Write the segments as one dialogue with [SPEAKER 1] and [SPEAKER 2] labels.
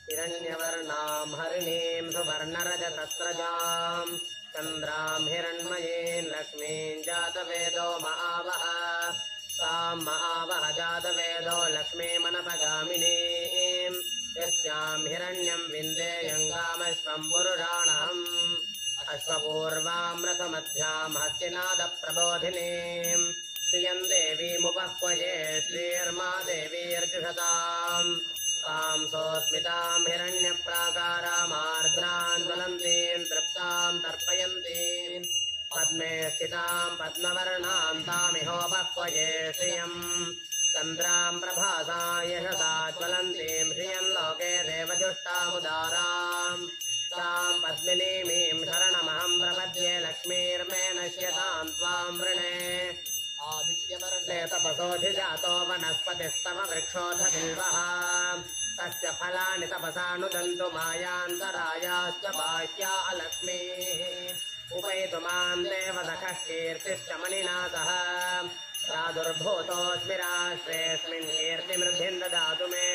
[SPEAKER 1] हिरण्यवर्णां हरिणीं सुवर्णरजतस्रजां चन्द्रां हिरण्मयीं लक्ष्मीं जातवेदो महावः तां महावः जातवेदो लक्ष्मीमनपगामिनीं यस्यां हिरण्यं विन्देयङ्गामश्वं पुरुषाणम् अश्वपूर्वां रथमध्यां हस्तिनादप्रबोधिनीं श्रियं देवीमुपह्वये श्रीर्मा देवीर्जुषताम् तां सोऽस्मितां हिरण्यप्राकारामार्द्रां ज्वलन्तीं तृप्तां तर्पयन्तीं पद्मे स्थितां पद्मवर्णां तामिहोपह्वये श्रियं चन्द्रां प्रभासा यशसा ज्वलन्तीं श्रियं लोके देवजुष्टामुदारां तां पद्मिनीमीं शरणमहं प्रपद्ये लक्ष्मीर्मे नश्यतां त्वां वृणे आदित्यवर्णे तपसोऽधिजातो वनस्पतिस्तव वृक्षोऽध बिल्वः तस्य फलानि तपसानुदन्तु मायान्तरायाश्च बाह्या अलक्ष्मीः उपैतुमां देवदखः कीर्तिश्च मणिना सह प्रादुर्भूतोऽस्मि राष्ट्रेऽस्मिन् कीर्तिमृद्धिं ददातु मे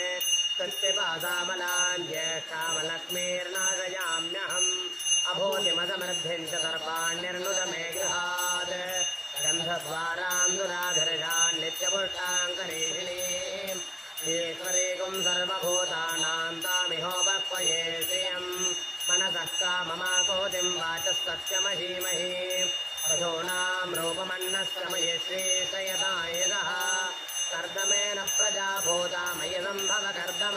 [SPEAKER 1] कृत्तिपासामलान् ज्येष्ठामलक्ष्मीर्नाशयाम्यहम् अभूतिमसमृद्धिं च सर्वाण्यर्नुद मे गृहात् गन्धद्वारां दुराधर्षान् नित्यपुष्टाङ्करीषिणीम् ईश्वरीकुं सर्वभूतानां तामिहोपह्वये श्रियं मनसः काममाकोतिं वाचः सत्यमहीमहि पशूनां रूपमन्नस्य मयि श्रीशयदायदः कर्दमेन प्रजा भूता मयि सम्भव कर्दम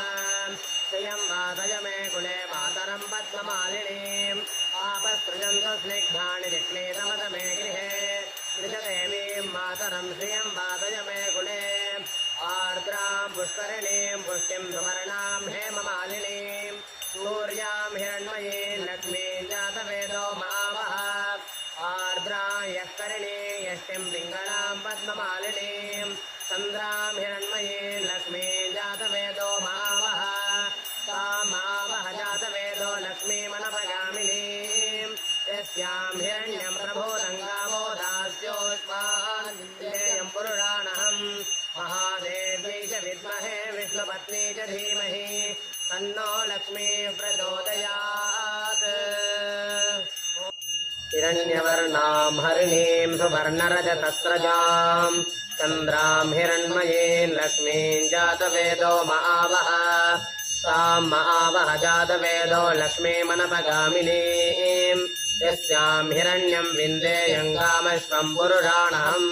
[SPEAKER 1] श्रियं वादय मे कुले मातरं पद्ममालिनीम् आपसृजन्तु स्निग्धानि जिक्लीतमद मे गृहे कृतदेवीं मातरं श्रियं वादय मे कुले आर्द्रां पुष्करिणीं पुष्टिं सुवर्णां हेममालिनीं सूर्यां हिरण्मयीं लक्ष्मीं जातवेदो महावः आर्द्रां यःकरिणीं यष्टिं पिङ्गळां पद्ममालिनीं चन्द्रां हिरण्मयीं लक्ष्मीं जातवेदो महावः तां महावः जातवेदो लक्ष्मीमनपगामिनीं यस्यां हिरण्यं प्रभूतं गावो दास्योऽस्मान् पुरुषाणहम् महादेव्यै च विद्महे विष्णुपत्नी च धीमहि तन्नो लक्ष्मीः प्रचोदयात्। हिरण्यवर्णां हरिणीं सुवर्णरजतस्रजां चन्द्रां हिरण्मयीं लक्ष्मीं जातवेदो महावः तां महावः जातवेदो लक्ष्मीमनपगामिनीं यस्यां हिरण्यं विन्देयङ्गामश्वं पुरुषाणम्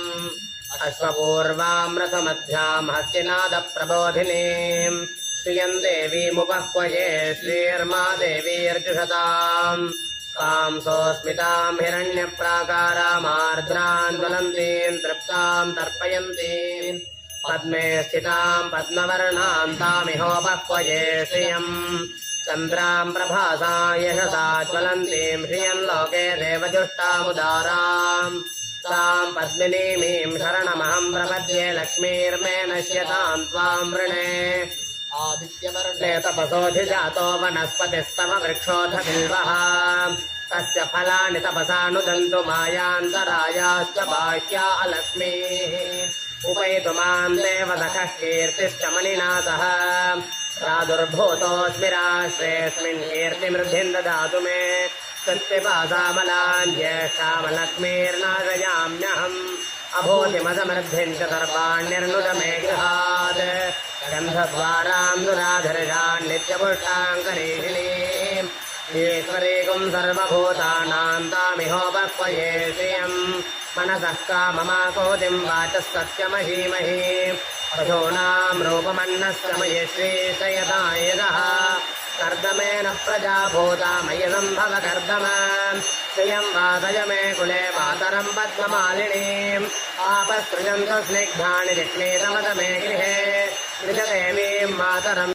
[SPEAKER 1] अश्वपूर्वां रथमध्यां हस्तिनादप्रबोधिनीं श्रियं देवीमुपह्वये श्रीर्मा देवीर्जुषताम् तां सोऽस्मितां हिरण्यप्राकारामार्द्रां ज्वलन्तीं तृप्तां तर्पयन्तीं पद्मे स्थितां पद्मवर्णां तामिहोपह्वये श्रियं चन्द्रां प्रभासा यशसा ज्वलन्तीं श्रियं लोके देवजुष्टामुदारां तां पद्मिनीमीं शरणमहं प्रपद्ये लक्ष्मीर्मे नश्यतां त्वां वृणे आदित्यवर्णे तपसोऽधिजातो वनस्पतिस्तव वृक्षोऽध बिल्वः तस्य फलानि तपसानुदन्तु मायान्तरायाश्च बाह्या अलक्ष्मीः उपैतुमां देवदखः कीर्तिश्च मणिना सह प्रादुर्भूतोऽस्मि राष्ट्रेऽस्मिन् कीर्तिमृद्धिं ददातु मे कृत्तिपासामलान् ज्येष्ठामलक्ष्मीर्नाशयाम्यहम् अभूतिमसमृद्धिं च सर्वाण्यर्नुद मे गृहात् गन्धद्वारां दुराधर्षान् नित्यपुष्टाङ्करीषिणीम् ईश्वरीकुं सर्वभूतानां तामिहोपह्वये श्रियं मनसः काममाकोतिं वाचः सत्यमहीमहि पशूनां रूपमन्नस्य मयि श्रीशयदायदः कर्दमेन प्रजा भूता मयि सम्भव कर्दम श्रियं वादय मे कुले मातरं पद्ममालिनीम् आपसृजन्तु स्निग्धानि जिक्लीतमद मे गृहे कृतदेवीं मातरम्